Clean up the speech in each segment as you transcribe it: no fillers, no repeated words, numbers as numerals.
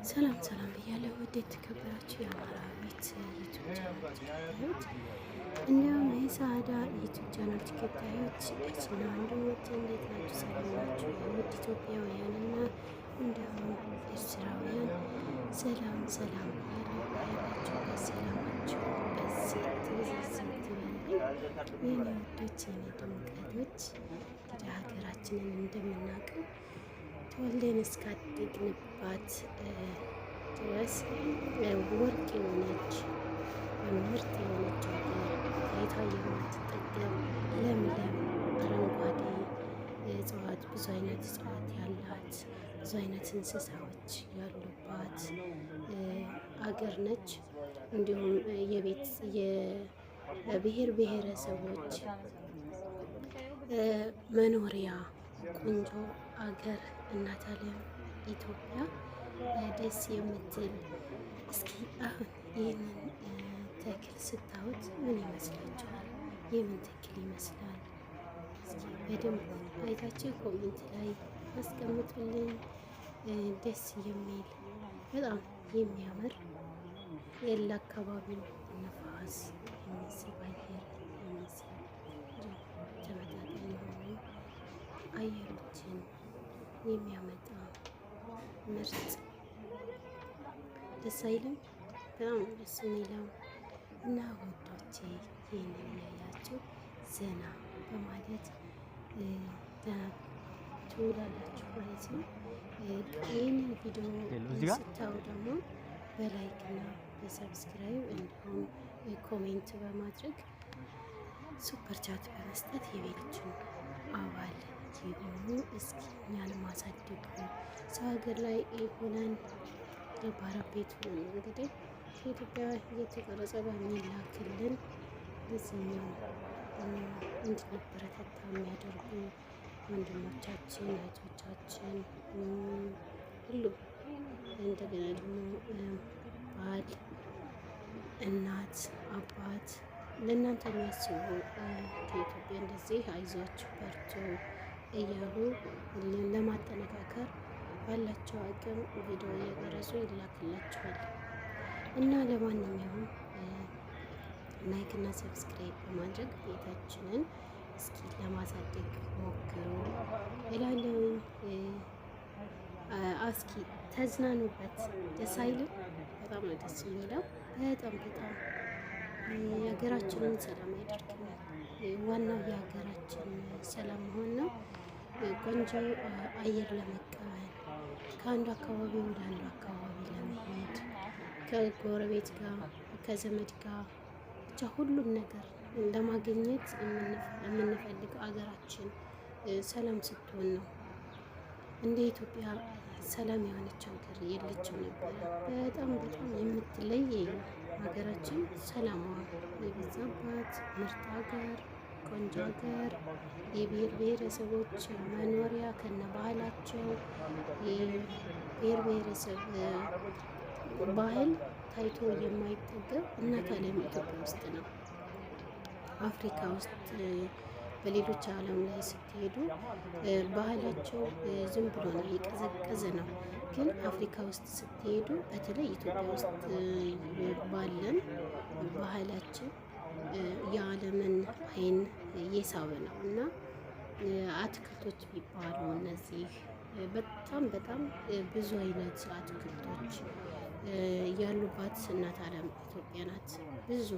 ሰላም ሰላም ብያለሁ። ውድ የተከበራችሁ የአማራ ቤት ዩቱብ ቻናል ተከታዮች እንዲሁም የሳዳ ዩቱብ ቻናል ተከታዮች እችና ወንድሞቼ እንዴት ናችሁ? ሰላም ናችሁ? ውድ ኢትዮጵያውያንና እንዲሁም ኤርትራውያን ሰላም ሰላም ብያለሁ። ያላችሁ በሰላማችሁ በዚህ ትዝዝም ትበልኝ የኔ ውዶች የኔ ድምቀቶች። እንግዲህ ሀገራችንን እንደምናውቀው ተወልደን እስካደግንባት ድረስ ወርቅ የሆነች ምርጥ የሆነች ሀገር ታይታ የማትጠገብ ለምለም አረንጓዴ እጽዋት፣ ብዙ አይነት እጽዋት ያላት፣ ብዙ አይነት እንስሳዎች ያሉባት አገር ነች። እንዲሁም የብሔር ብሔረሰቦች መኖሪያ ቆንጆ አገር እናት ዓለም ኢትዮጵያ ደስ የምትል። እስኪ አሁን ይህንን ተክል ስታዩት ምን ይመስላችኋል? የምን ተክል ይመስላል? እስኪ በደንብ አይታችሁ ኮሜንት ላይ አስቀምጡልኝ። ደስ የሚል በጣም የሚያምር የላ አካባቢው ነፋስ የሚስብ አየር የሚስብ ተመጣጣኝ የሆኑ አየሮችን የሚያመጣ ምርጥ ደስ አይልም? በጣም ደስ የሚለው እና ወዶቼ ይህንን ያያችሁ ዘና በማለት ትውላላችሁ ማለት ነው። ይህንን ቪዲዮ ስታዩ ደግሞ በላይክ እና በሰብስክራይብ እንዲሁም ኮሜንት በማድረግ ሱፐር ቻት በመስጠት የቤታችን አባል የሆኑ እስኪ እኛን ማሳደጉ ሰው ሀገር ላይ ሆነን የባረብ ቤቱ እንግዲህ ከኢትዮጵያ እየተቀረጸ በሚላክልን እዚህኛው እንድንበረታታ የሚያደርጉ ወንድሞቻችን እህቶቻችን ሁሉም እንደገና ደግሞ ባል፣ እናት፣ አባት ለእናንተ የሚያስቡ ከኢትዮጵያ እንደዚህ አይዟችሁ በርቱ እያሉ ለማጠነካከር ባላቸው አቅም ቪዲዮ እየቀረጹ ይላክላቸዋል። እና ለማንኛውም ላይክ እና ሰብስክራይብ በማድረግ ቤታችንን እስኪ ለማሳደግ ሞክሩ እላለሁኝ። እስኪ ተዝናኑበት። ደስ አይልም? በጣም ነው ደስ የሚለው። በጣም የሀገራችንን ሰላም ያደርግናል። ዋናው የሀገራችን ሰላም መሆን ነው። ቆንጆ አየር ለመቀበል ከአንዱ አካባቢ ወደ አንዱ አካባቢ ለመሄድ ከጎረቤት ጋር ከዘመድ ጋር ብቻ ሁሉም ነገር ለማግኘት የምንፈልገው አገራችን ሰላም ስትሆን ነው። እንደ ኢትዮጵያ ሰላም የሆነች ሀገር የለችም ነበር። በጣም የምትለይ ሀገራችን ሰላሟ የበዛባት ምርጥ ሀገር፣ ቆንጆ ሀገር፣ የብሔር ብሔረሰቦች መኖሪያ ከነ ባህላቸው የብሔር ብሔረሰብ ባህል ታይቶ የማይጠገብ እናት ዓለም ኢትዮጵያ ውስጥ ነው። አፍሪካ ውስጥ በሌሎች ዓለም ላይ ስትሄዱ ባህላቸው ዝም ብሎ ነው የቀዘቀዘ ነው። ግን አፍሪካ ውስጥ ስትሄዱ በተለይ ኢትዮጵያ ውስጥ ባለን ባህላችን የዓለምን ዓይን እየሳበ ነው እና አትክልቶች ቢባሉ እነዚህ በጣም ብዙ አይነት አትክልቶች ያሉባት እናት ዓለም ኢትዮጵያ ናት። ብዙ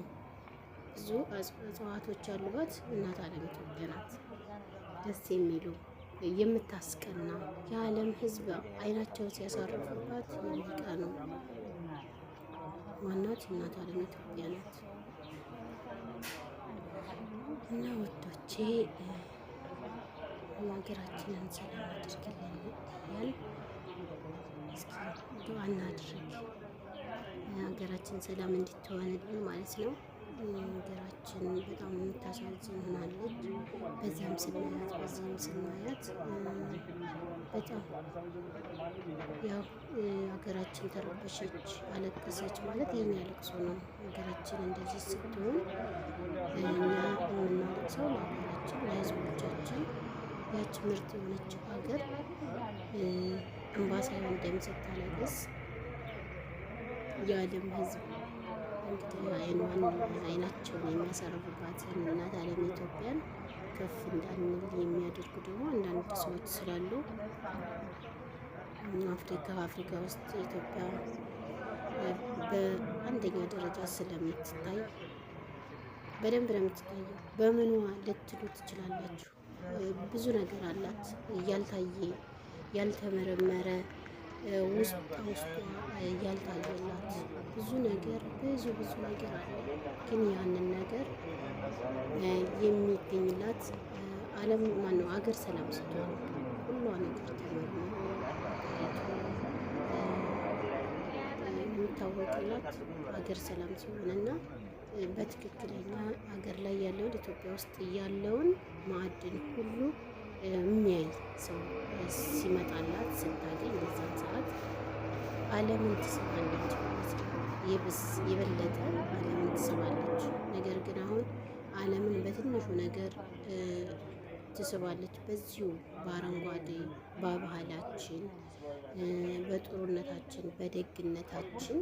እጽዋቶች ያሉባት እናት ዓለም ኢትዮጵያ ናት። ደስ የሚሉ የምታስቀና የዓለም ሕዝብ አይናቸውን ሲያሳርፉባት የሚቀኑ ዋናት እናት ዓለም ኢትዮጵያ ናት እና ወዶቼ ሀገራችንን ሰላም አድርግልን እያል እስኪ ዱዓ እናድርግ። ሀገራችን ሰላም እንድትሆንልን ማለት ነው። ሀገራችን በጣም የምታሳዝን ሆናለች። በዚያም ስናያት በዚህም ስናያት በጣም ያው ሀገራችን ተረበሸች፣ አለቀሰች ማለት የኛ ለቅሶ ነው። ሀገራችን እንደዚህ ስትሆን እኛ የምናለቅሰው ለሀገራችን ለሕዝቦቻችን ያች ምርጥ የሆነች ሀገር እንባ ሳይሆን ደም ስታለቅስ የዓለም ሕዝብ እንግዲህ አይናቸውን የሚያሳርፉባትን እናት ዓለም ኢትዮጵያን ከፍ እንዳንል የሚያደርጉ ደግሞ አንዳንድ ሰዎች ስላሉ አፍሪካ ውስጥ ኢትዮጵያ በአንደኛ ደረጃ ስለምትታይ በደንብ ነው የምትታየው። በምኗ ልትሉ ትችላላችሁ። ብዙ ነገር አላት ያልታየ ያልተመረመረ ውስጧ ያልታየላት ብዙ ነገር አለ። ግን ያንን ነገር የሚገኝላት ዓለም ማነው አገር ሰላም ስትሆን ሁሏ ነገር ተመርምሮ የሚታወቅላት አገር ሰላም ሲሆንና በትክክለኛ አገር ላይ ያለውን ኢትዮጵያ ውስጥ ያለውን ማዕድን ሁሉ የሚያይ ሰው ሲመጣላት ስታገኝ በዛን ሰዓት ዓለምን ትስባለች ማለት ነው። የበለጠ ዓለምን ትስባለች። ነገር ግን አሁን ዓለምን በትንሹ ነገር ትስባለች። በዚሁ በአረንጓዴ በባህላችን፣ በጥሩነታችን፣ በደግነታችን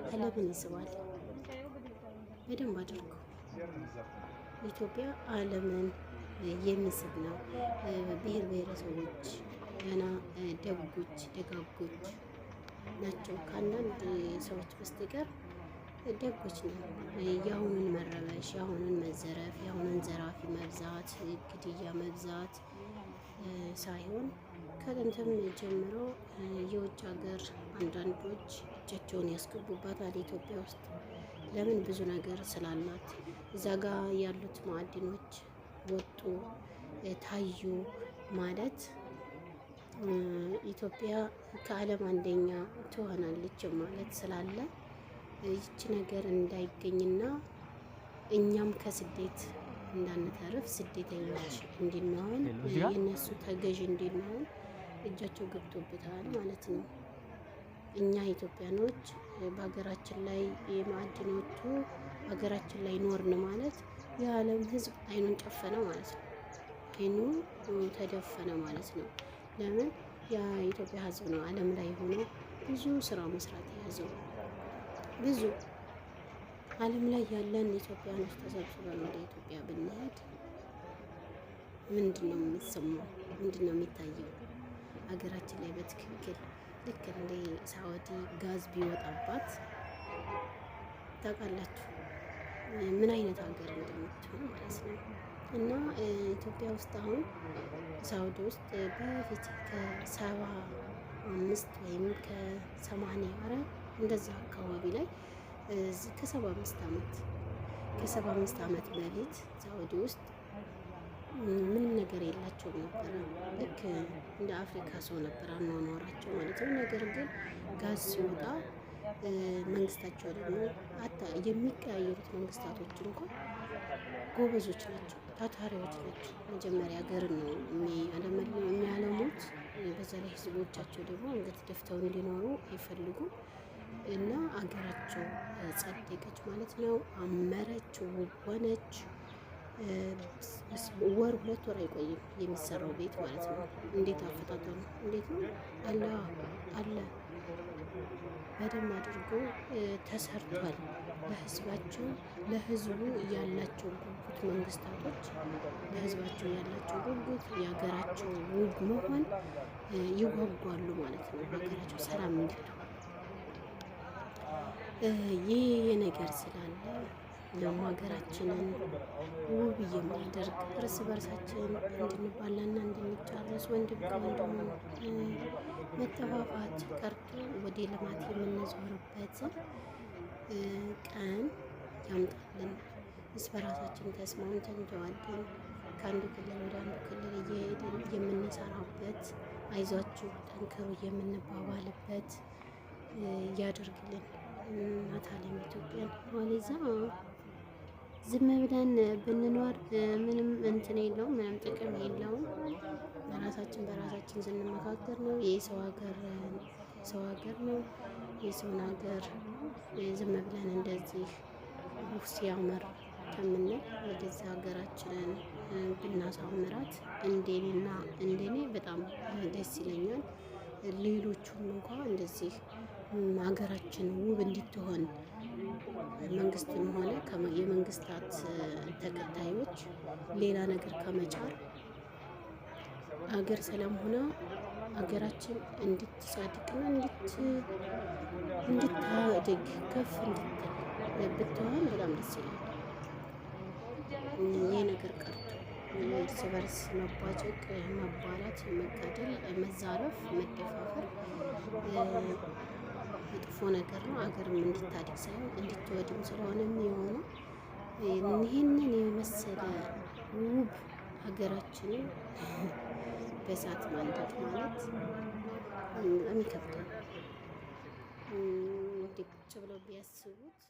ዓለምን ይስባል በደንብ አድርጎ። ኢትዮጵያ ዓለምን የሚስብ ነው። ብሔር ብሔረሰቦች ገና ደጎች ደጋጎች ናቸው። ከአንዳንድ ሰዎች በስተቀር ደጎች ነው። የአሁኑን መረበሽ፣ የአሁኑን መዘረፍ፣ የአሁኑን ዘራፊ መብዛት፣ ግድያ መብዛት ሳይሆን ከጥንትም ጀምሮ የውጭ ሀገር አንዳንዶች እጃቸውን ያስገቡባታል ኢትዮጵያ ውስጥ። ለምን? ብዙ ነገር ስላላት። እዛ ጋ ያሉት ማዕድኖች ወጡ ታዩ ማለት ኢትዮጵያ ከዓለም አንደኛ ትሆናለች ማለት ስላለ ይቺ ነገር እንዳይገኝና እኛም ከስደት እንዳንተርፍ ስደተኞች እንድንሆን የነሱ ተገዥ እንድንሆን እጃቸው ገብቶበታል ማለት ነው። እኛ ኢትዮጵያኖች በሀገራችን ላይ የማዕድኖቹ ሀገራችን ላይ ኖርን ማለት የዓለም ሕዝብ አይኑን ጨፈነ ማለት ነው። አይኑ ተደፈነ ማለት ነው። ለምን? የኢትዮጵያ ሕዝብ ነው ዓለም ላይ ሆኖ ብዙ ስራ መስራት የያዘው። ብዙ ዓለም ላይ ያለን ኢትዮጵያኖች ተሰብስበን ወደ ኢትዮጵያ ብንሄድ ምንድን ነው የሚሰማው? ምንድን ነው የሚታየው? ሀገራችን ላይ በትክክል ልክ እንደ ሳውዲ ጋዝ ቢወጣባት ታውቃላችሁ ምን አይነት ሀገር እንደምትሆን ማለት ነው። እና ኢትዮጵያ ውስጥ አሁን ሳውዲ ውስጥ በፊት ከ75 ወይም ከ80 ኧረ እንደዛ አካባቢ ላይ ከ75 ዓመት በፊት ሳውዲ ውስጥ ምንም ነገር የላቸውም ነበረ። ልክ እንደ አፍሪካ ሰው ነበር አኗኗራቸው ማለት ነው። ነገር ግን ጋዝ ሲወጣ መንግስታቸው ደግሞ የሚቀያየሩት መንግስታቶች እንኳን ጎበዞች ናቸው፣ ታታሪዎች ናቸው። መጀመሪያ ሀገርን ነው የሚያለሙት። በዛ ላይ ህዝቦቻቸው ደግሞ አንገት ደፍተው እንዲኖሩ አይፈልጉም እና አገራቸው ጸደቀች ማለት ነው። አመረች፣ ውብ ሆነች። ወር 2 ወር አይቆይም የሚሰራው ቤት ማለት ነው። እንዴት አፈጣጠሩ እንዴት ነው አለ በደንብ አድርጎ ተሰርቷል። ለህዝባቸው ለህዝቡ ያላቸው ጉጉት መንግስታቶች ለህዝባቸው ያላቸው ጉጉት የሀገራቸው ውብ መሆን ይጓጓሉ ማለት ነው። ሀገራቸው ሰላም እንድትሆን ይህ ነገር ስላለ ደግሞ ሀገራችንን ውብ የሚያደርግ እርስ በርሳችን እንድንባላና እንድንጫረስ ወንድም ከወንድሙ መጠፋፋት ቀርቶ ወደ ልማት የምንዞርበት ቀን ያምጣልን። እርስ በራሳችን ተስማምተን ተዋደን ከአንዱ ክልል ወደ አንዱ ክልል እየሄድን የምንሰራበት አይዟችሁ ጠንክሩ የምንባባልበት ያደርግልን። እናት ዓለም ኢትዮጵያን ዋሌዛ ዝም ብለን ብንኖር ምንም እንትን የለውም፣ ምንም ጥቅም የለውም። በራሳችን ስንመካከር ነው። የሰው ሀገር ነው። የሰውን ሀገር ዝም ብለን እንደዚህ ሲያምር ከምንል ወደዛ ሀገራችንን ብናሳምራት እንደኔ በጣም ደስ ይለኛል። ሌሎቹም እንኳ እንደዚህ ሀገራችን ውብ እንድትሆን መንግስትም ሆነ የመንግስታት ተከታዮች ሌላ ነገር ከመጫር ሀገር ሰላም ሆና ሀገራችን እንድትጻድቅና እንድታድግ ከፍ እንድትል ብትሆን በጣም ደስ ይላል። ይህ ነገር ቀርቶ እርስ በርስ መቧጨቅ፣ መባላት፣ መጋደል፣ መዛረፍ፣ መደፋፈር መጥፎ ነገር ነው። ሀገርም እንድታድግ ሳይሆን እንድትወድም ስለሆነ የሚሆነው ይህንን የመሰለ ውብ ሀገራችንን በእሳት ማንደድ ማለት በጣም ይከብዳል። እንዲህ ቁጭ ብለው ቢያስቡት